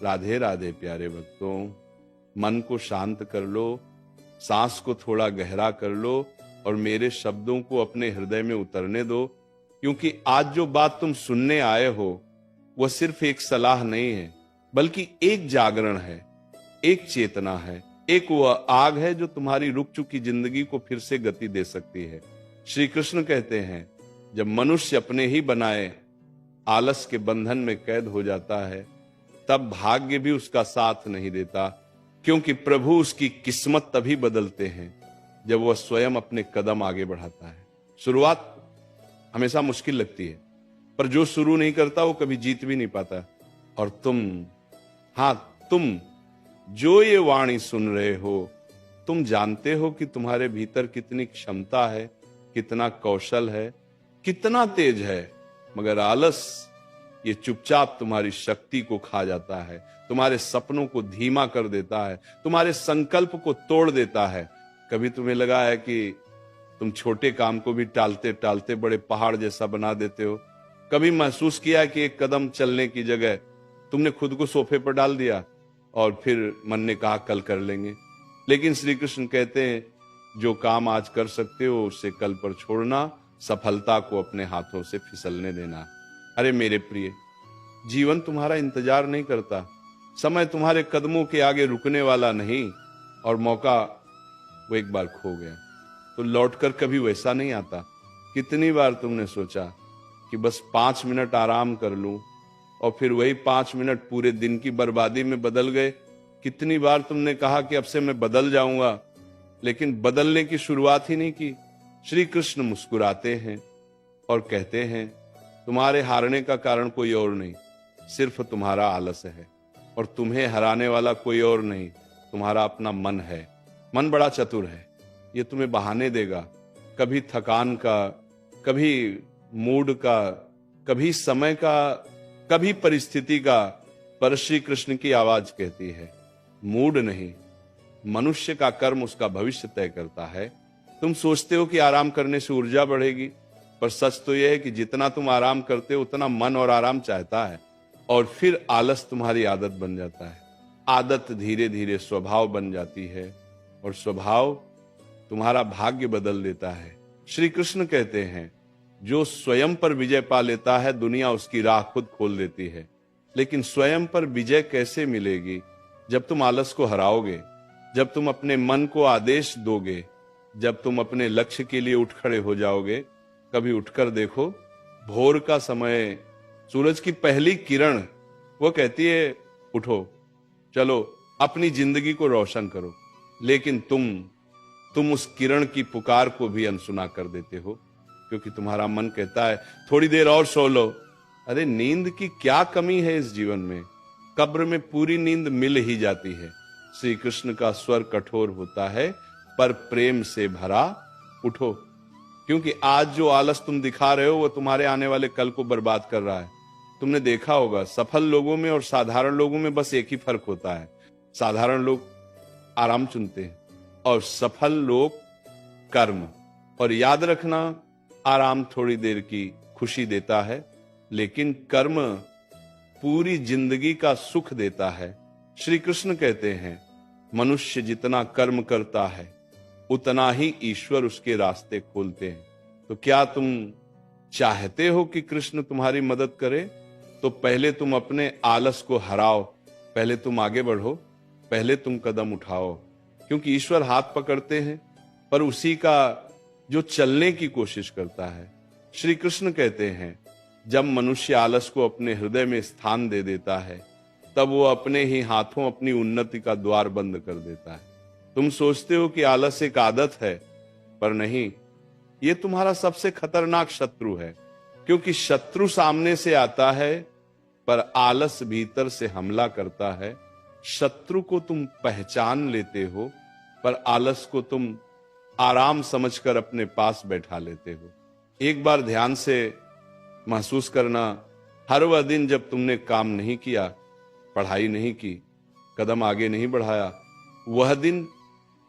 राधे राधे प्यारे भक्तों, मन को शांत कर लो, सांस को थोड़ा गहरा कर लो और मेरे शब्दों को अपने हृदय में उतरने दो, क्योंकि आज जो बात तुम सुनने आए हो वह सिर्फ एक सलाह नहीं है, बल्कि एक जागरण है, एक चेतना है, एक वह आग है जो तुम्हारी रुक चुकी जिंदगी को फिर से गति दे सकती है। श्री कृष्ण कहते हैं, जब मनुष्य अपने ही बनाए आलस के बंधन में कैद हो जाता है, तब भाग्य भी उसका साथ नहीं देता, क्योंकि प्रभु उसकी किस्मत तभी बदलते हैं जब वह स्वयं अपने कदम आगे बढ़ाता है। शुरुआत हमेशा मुश्किल लगती है, पर जो शुरू नहीं करता वो कभी जीत भी नहीं पाता। और तुम जो ये वाणी सुन रहे हो, तुम जानते हो कि तुम्हारे भीतर कितनी क्षमता है, कितना कौशल है, कितना तेज है, मगर आलस ये चुपचाप तुम्हारी शक्ति को खा जाता है, तुम्हारे सपनों को धीमा कर देता है, तुम्हारे संकल्प को तोड़ देता है। कभी तुम्हें लगा है कि तुम छोटे काम को भी टालते टालते बड़े पहाड़ जैसा बना देते हो? कभी महसूस किया कि एक कदम चलने की जगह तुमने खुद को सोफे पर डाल दिया और फिर मन ने कहा कल कर लेंगे? लेकिन श्री कृष्ण कहते हैं, जो काम आज कर सकते हो उसे कल पर छोड़ना, सफलता को अपने हाथों से फिसलने देना। अरे मेरे प्रिय, जीवन तुम्हारा इंतजार नहीं करता, समय तुम्हारे कदमों के आगे रुकने वाला नहीं, और मौका वो एक बार खो गया तो लौटकर कभी वैसा नहीं आता। कितनी बार तुमने सोचा कि बस 5 मिनट आराम कर लूं, और फिर वही 5 मिनट पूरे दिन की बर्बादी में बदल गए। कितनी बार तुमने कहा कि अब से मैं बदल जाऊंगा, लेकिन बदलने की शुरुआत ही नहीं की। श्री कृष्ण मुस्कुराते हैं और कहते हैं, तुम्हारे हारने का कारण कोई और नहीं, सिर्फ तुम्हारा आलस है, और तुम्हें हराने वाला कोई और नहीं, तुम्हारा अपना मन है। मन बड़ा चतुर है, ये तुम्हें बहाने देगा, कभी थकान का, कभी मूड का, कभी समय का, कभी परिस्थिति का, पर श्री कृष्ण की आवाज कहती है, मूड नहीं, मनुष्य का कर्म उसका भविष्य तय करता है। तुम सोचते हो कि आराम करने से ऊर्जा बढ़ेगी, पर सच तो यह है कि जितना तुम आराम करते हो उतना मन और आराम चाहता है, और फिर आलस तुम्हारी आदत बन जाता है। आदत धीरे धीरे स्वभाव बन जाती है, और स्वभाव तुम्हारा भाग्य बदल देता है। श्री कृष्ण कहते हैं, जो स्वयं पर विजय पा लेता है, दुनिया उसकी राह खुद खोल देती है। लेकिन स्वयं पर विजय कैसे मिलेगी? जब तुम आलस को हराओगे, जब तुम अपने मन को आदेश दोगे, जब तुम अपने लक्ष्य के लिए उठ खड़े हो जाओगे। कभी उठकर देखो, भोर का समय, सूरज की पहली किरण, वो कहती है, उठो, चलो अपनी जिंदगी को रोशन करो। लेकिन तुम उस किरण की पुकार को भी अनसुना कर देते हो, क्योंकि तुम्हारा मन कहता है थोड़ी देर और सो लो। अरे नींद की क्या कमी है इस जीवन में? कब्र में पूरी नींद मिल ही जाती है। श्री कृष्ण का स्वर कठोर होता है, पर प्रेम से भरा, उठो, क्योंकि आज जो आलस तुम दिखा रहे हो वो तुम्हारे आने वाले कल को बर्बाद कर रहा है। तुमने देखा होगा, सफल लोगों में और साधारण लोगों में बस एक ही फर्क होता है, साधारण लोग आराम चुनते हैं और सफल लोग कर्म। और याद रखना, आराम थोड़ी देर की खुशी देता है, लेकिन कर्म पूरी जिंदगी का सुख देता है। श्री कृष्ण कहते हैं, मनुष्य जितना कर्म करता है उतना ही ईश्वर उसके रास्ते खोलते हैं। तो क्या तुम चाहते हो कि कृष्ण तुम्हारी मदद करे? तो पहले तुम अपने आलस को हराओ, पहले तुम आगे बढ़ो, पहले तुम कदम उठाओ, क्योंकि ईश्वर हाथ पकड़ते हैं पर उसी का जो चलने की कोशिश करता है। श्री कृष्ण कहते हैं, जब मनुष्य आलस को अपने हृदय में स्थान दे देता है, तब वो अपने ही हाथों अपनी उन्नति का द्वार बंद कर देता है। तुम सोचते हो कि आलस एक आदत है, पर नहीं, ये तुम्हारा सबसे खतरनाक शत्रु है, क्योंकि शत्रु सामने से आता है पर आलस भीतर से हमला करता है। शत्रु को तुम पहचान लेते हो, पर आलस को तुम आराम समझकर अपने पास बैठा लेते हो। एक बार ध्यान से महसूस करना, हर वह दिन जब तुमने काम नहीं किया, पढ़ाई नहीं की, कदम आगे नहीं बढ़ाया, वह दिन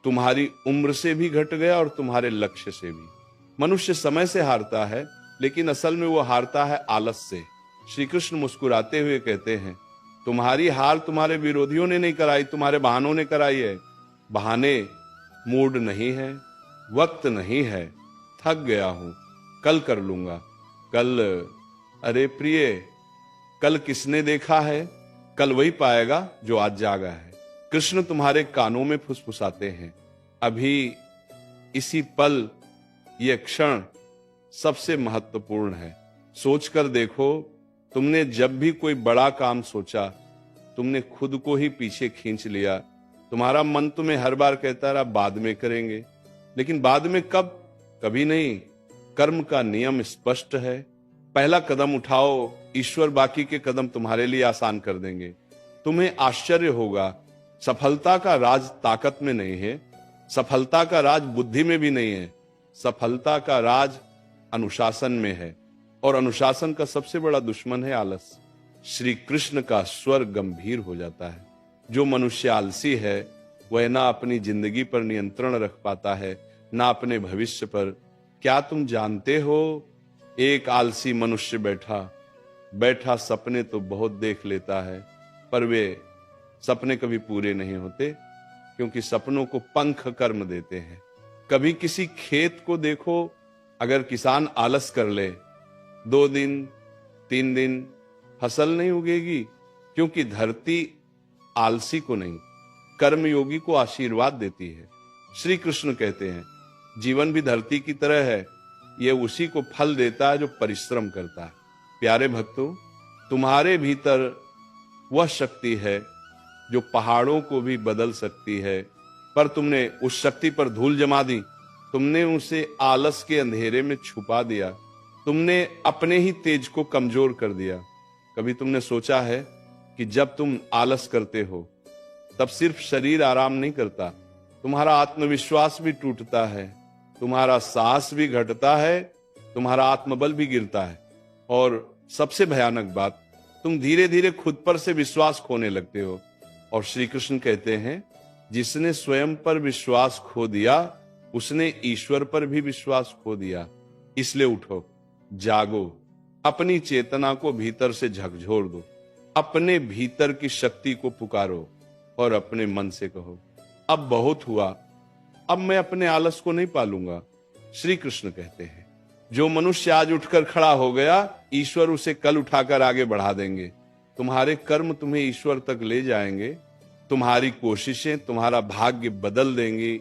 तुम्हारी उम्र से भी घट गया और तुम्हारे लक्ष्य से भी। मनुष्य समय से हारता है, लेकिन असल में वो हारता है आलस से। श्री कृष्ण मुस्कुराते हुए कहते हैं, तुम्हारी हार तुम्हारे विरोधियों ने नहीं कराई, तुम्हारे बहानों ने कराई है। बहाने, मूड नहीं है, वक्त नहीं है, थक गया हूं, कल कर लूंगा। कल, अरे प्रिय, कल किसने देखा है? कल वही पाएगा जो आज जागा है। कृष्ण तुम्हारे कानों में फुसफुसाते हैं, अभी इसी पल, ये क्षण सबसे महत्वपूर्ण है। सोचकर देखो, तुमने जब भी कोई बड़ा काम सोचा, तुमने खुद को ही पीछे खींच लिया। तुम्हारा मन तुम्हें हर बार कहता रहा बाद में करेंगे, लेकिन बाद में कब? कभी नहीं। कर्म का नियम स्पष्ट है, पहला कदम उठाओ, ईश्वर बाकी के कदम तुम्हारे लिए आसान कर देंगे। तुम्हें आश्चर्य होगा, सफलता का राज ताकत में नहीं है, सफलता का राज बुद्धि में भी नहीं है, सफलता का राज अनुशासन में है। और अनुशासन का सबसे बड़ा दुश्मन है आलस। श्री कृष्ण का स्वर गंभीर हो जाता है। जो मनुष्य आलसी है वह ना अपनी जिंदगी पर नियंत्रण रख पाता है, ना अपने भविष्य पर। क्या तुम जानते हो, एक आलसी मनुष्य बैठा सपने तो बहुत देख लेता है, पर वे सपने कभी पूरे नहीं होते, क्योंकि सपनों को पंख कर्म देते हैं। कभी किसी खेत को देखो, अगर किसान आलस कर ले, 2 दिन 3 दिन फसल नहीं उगेगी, क्योंकि धरती आलसी को नहीं, कर्मयोगी को आशीर्वाद देती है। श्री कृष्ण कहते हैं, जीवन भी धरती की तरह है, यह उसी को फल देता है जो परिश्रम करता है। प्यारे भक्तों, तुम्हारे भीतर वह शक्ति है जो पहाड़ों को भी बदल सकती है, पर तुमने उस शक्ति पर धूल जमा दी। तुमने उसे आलस के अंधेरे में छुपा दिया, तुमने अपने ही तेज को कमजोर कर दिया। कभी तुमने सोचा है कि जब तुम आलस करते हो तब सिर्फ शरीर आराम नहीं करता, तुम्हारा आत्मविश्वास भी टूटता है, तुम्हारा साहस भी घटता है, तुम्हारा आत्मबल भी गिरता है, और सबसे भयानक बात, तुम धीरे धीरे खुद पर से विश्वास खोने लगते हो। और श्री कृष्ण कहते हैं, जिसने स्वयं पर विश्वास खो दिया उसने ईश्वर पर भी विश्वास खो दिया। इसलिए उठो, जागो, अपनी चेतना को भीतर से झकझोर दो, अपने भीतर की शक्ति को पुकारो और अपने मन से कहो, अब बहुत हुआ, अब मैं अपने आलस को नहीं पालूंगा। श्री कृष्ण कहते हैं, जो मनुष्य आज उठकर खड़ा हो गया, ईश्वर उसे कल उठाकर आगे बढ़ा देंगे। तुम्हारे कर्म तुम्हें ईश्वर तक ले जाएंगे, तुम्हारी कोशिशें तुम्हारा भाग्य बदल देंगी,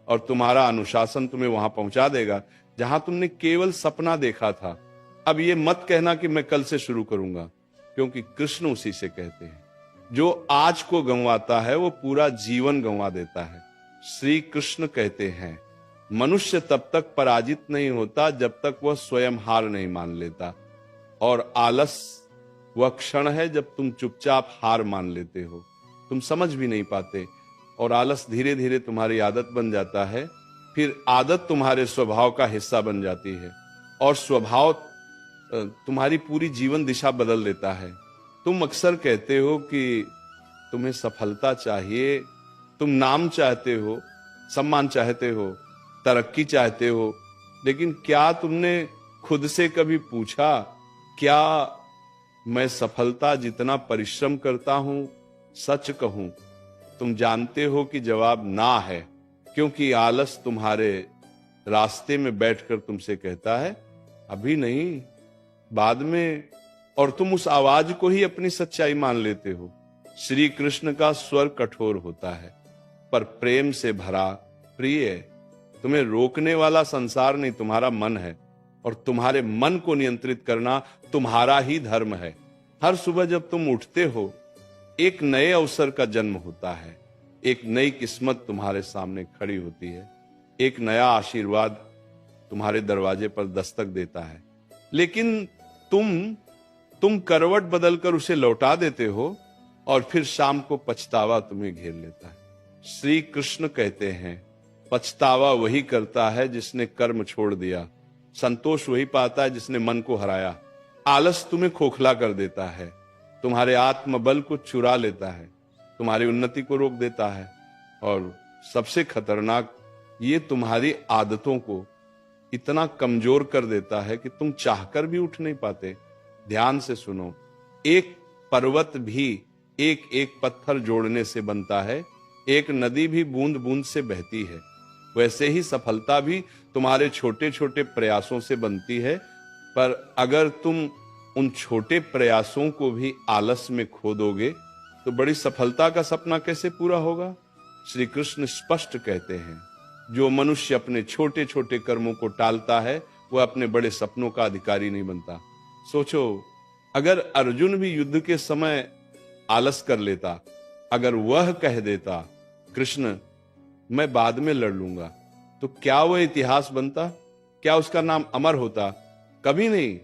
और तुम्हारा अनुशासन तुम्हें वहां पहुंचा देगा जहां तुमने केवल सपना देखा था। अब ये मत कहना कि मैं कल से शुरू करूंगा, क्योंकि कृष्ण उसी से कहते हैं, जो आज को गंवाता है वो पूरा जीवन गंवा देता है। श्री कृष्ण कहते हैं, मनुष्य तब तक पराजित नहीं होता जब तक वह स्वयं हार नहीं मान लेता, और आलस वह क्षण है जब तुम चुपचाप हार मान लेते हो। तुम समझ भी नहीं पाते, और आलस धीरे धीरे तुम्हारी आदत बन जाता है, फिर आदत तुम्हारे स्वभाव का हिस्सा बन जाती है, और स्वभाव तुम्हारी पूरी जीवन दिशा बदल देता है। तुम अक्सर कहते हो कि तुम्हें सफलता चाहिए, तुम नाम चाहते हो, सम्मान चाहते हो, तरक्की चाहते हो, लेकिन क्या तुमने खुद से कभी पूछा, क्या मैं सफलता जितना परिश्रम करता हूं? सच कहूं, तुम जानते हो कि जवाब ना है, क्योंकि आलस तुम्हारे रास्ते में बैठकर तुमसे कहता है, अभी नहीं, बाद में, और तुम उस आवाज को ही अपनी सच्चाई मान लेते हो। श्री कृष्ण का स्वर कठोर होता है, पर प्रेम से भरा। प्रिय, तुम्हें रोकने वाला संसार नहीं, तुम्हारा मन है, और तुम्हारे मन को नियंत्रित करना तुम्हारा ही धर्म है। हर सुबह जब तुम उठते हो, एक नए अवसर का जन्म होता है, एक नई किस्मत तुम्हारे सामने खड़ी होती है, एक नया आशीर्वाद तुम्हारे दरवाजे पर दस्तक देता है, लेकिन तुम करवट बदलकर उसे लौटा देते हो, और फिर शाम को पछतावा तुम्हें घेर लेता है। श्री कृष्ण कहते हैं, पछतावा वही करता है जिसने कर्म छोड़ दिया, संतोष वही पाता है जिसने मन को हराया। आलस तुम्हें खोखला कर देता है, तुम्हारे आत्मबल को चुरा लेता है, तुम्हारी उन्नति को रोक देता है, और सबसे खतरनाक, ये तुम्हारी आदतों को इतना कमजोर कर देता है कि तुम चाहकर भी उठ नहीं पाते। ध्यान से सुनो, एक पर्वत भी एक एक पत्थर जोड़ने से बनता है, एक नदी भी बूंद बूंद से बहती है। वैसे ही सफलता भी तुम्हारे छोटे छोटे प्रयासों से बनती है, पर अगर तुम उन छोटे प्रयासों को भी आलस में खो दोगे तो बड़ी सफलता का सपना कैसे पूरा होगा। श्री कृष्ण स्पष्ट कहते हैं, जो मनुष्य अपने छोटे छोटे कर्मों को टालता है वह अपने बड़े सपनों का अधिकारी नहीं बनता। सोचो, अगर अर्जुन भी युद्ध के समय आलस कर लेता, अगर वह कह देता कृष्ण मैं बाद में लड़ लूंगा, तो क्या वह इतिहास बनता? क्या उसका नाम अमर होता? कभी नहीं।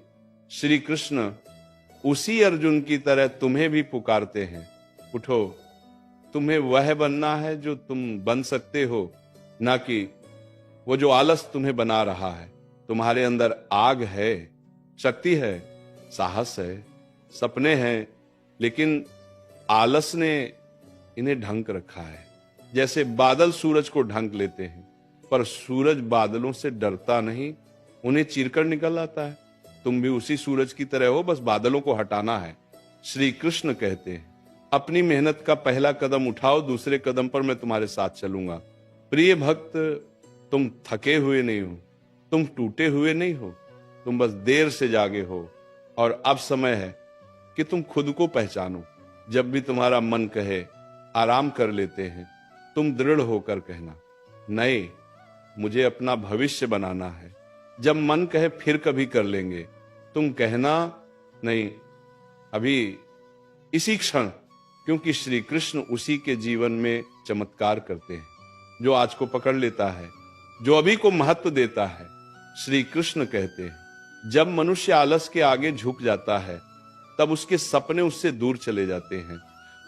श्री कृष्ण उसी अर्जुन की तरह तुम्हें भी पुकारते हैं, उठो, तुम्हें वह बनना है जो तुम बन सकते हो, ना कि वो जो आलस तुम्हें बना रहा है। तुम्हारे अंदर आग है, शक्ति है, साहस है, सपने हैं, लेकिन आलस ने इन्हें ढंक रखा है। जैसे बादल सूरज को ढंक लेते हैं, पर सूरज बादलों से डरता नहीं, उन्हें चीरकर निकल आता है। तुम भी उसी सूरज की तरह हो, बस बादलों को हटाना है। श्री कृष्ण कहते हैं, अपनी मेहनत का पहला कदम उठाओ, दूसरे कदम पर मैं तुम्हारे साथ चलूंगा। प्रिय भक्त, तुम थके हुए नहीं हो, तुम टूटे हुए नहीं हो, तुम बस देर से जागे हो, और अब समय है कि तुम खुद को पहचानो। जब भी तुम्हारा मन कहे आराम कर लेते हैं, तुम दृढ़ होकर कहना, नहीं, मुझे अपना भविष्य बनाना है। जब मन कहे फिर कभी कर लेंगे, तुम कहना, नहीं, अभी इसी क्षण, क्योंकि श्री कृष्ण उसी के जीवन में चमत्कार करते हैं जो आज को पकड़ लेता है, जो अभी को महत्व देता है। श्री कृष्ण कहते हैं, जब मनुष्य आलस के आगे झुक जाता है तब उसके सपने उससे दूर चले जाते हैं,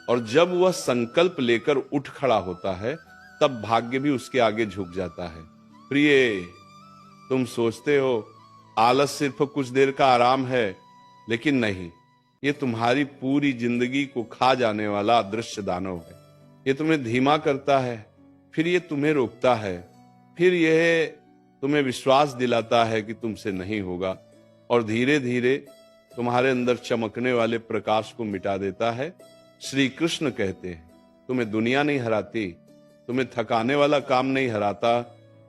और जब वह संकल्प लेकर उठ खड़ा होता है तब भाग्य भी उसके आगे झुक जाता है। प्रिय, तुम सोचते हो आलस सिर्फ कुछ देर का आराम है, लेकिन नहीं, ये तुम्हारी पूरी जिंदगी को खा जाने वाला अदृश्य दानव है। ये तुम्हें धीमा करता है, फिर ये तुम्हें रोकता है, फिर यह तुम्हें विश्वास दिलाता है कि तुमसे नहीं होगा, और धीरे धीरे तुम्हारे अंदर चमकने वाले प्रकाश को मिटा देता है। श्री कृष्ण कहते हैं, तुम्हें दुनिया नहीं हराती, तुम्हें थकाने वाला काम नहीं हराता,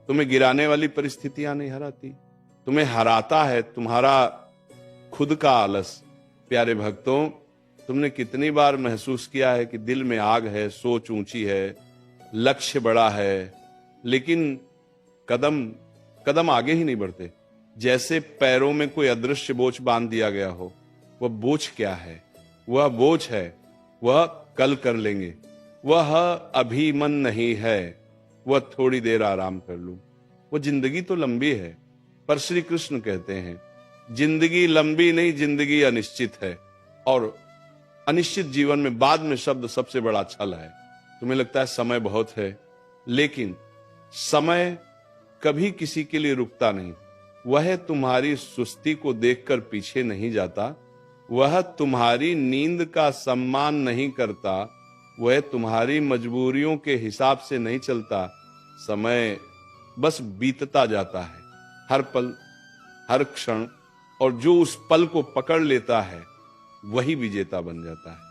तुम्हें गिराने वाली परिस्थितियां नहीं हराती, तुम्हें हराता है तुम्हारा खुद का आलस। प्यारे भक्तों, तुमने कितनी बार महसूस किया है कि दिल में आग है, सोच ऊंची है, लक्ष्य बड़ा है, लेकिन कदम कदम आगे ही नहीं बढ़ते। जैसे पैरों में कोई अदृश्य बोझ बांध दिया गया हो। वह बोझ क्या है? वह बोझ है, वह कल कर लेंगे, वह अभी मन नहीं है, वह थोड़ी देर आराम कर लूं। वो जिंदगी तो लंबी है, पर श्री कृष्ण कहते हैं, जिंदगी लंबी नहीं, जिंदगी अनिश्चित है, और अनिश्चित जीवन में बाद में शब्द सबसे बड़ा छल है। तुम्हें लगता है समय बहुत है, लेकिन समय कभी किसी के लिए रुकता नहीं। वह तुम्हारी सुस्ती को देखकर पीछे नहीं जाता, वह तुम्हारी नींद का सम्मान नहीं करता, वह तुम्हारी मजबूरियों के हिसाब से नहीं चलता। समय बस बीतता जाता है, हर पल, हर क्षण, और जो उस पल को पकड़ लेता है वही विजेता बन जाता है।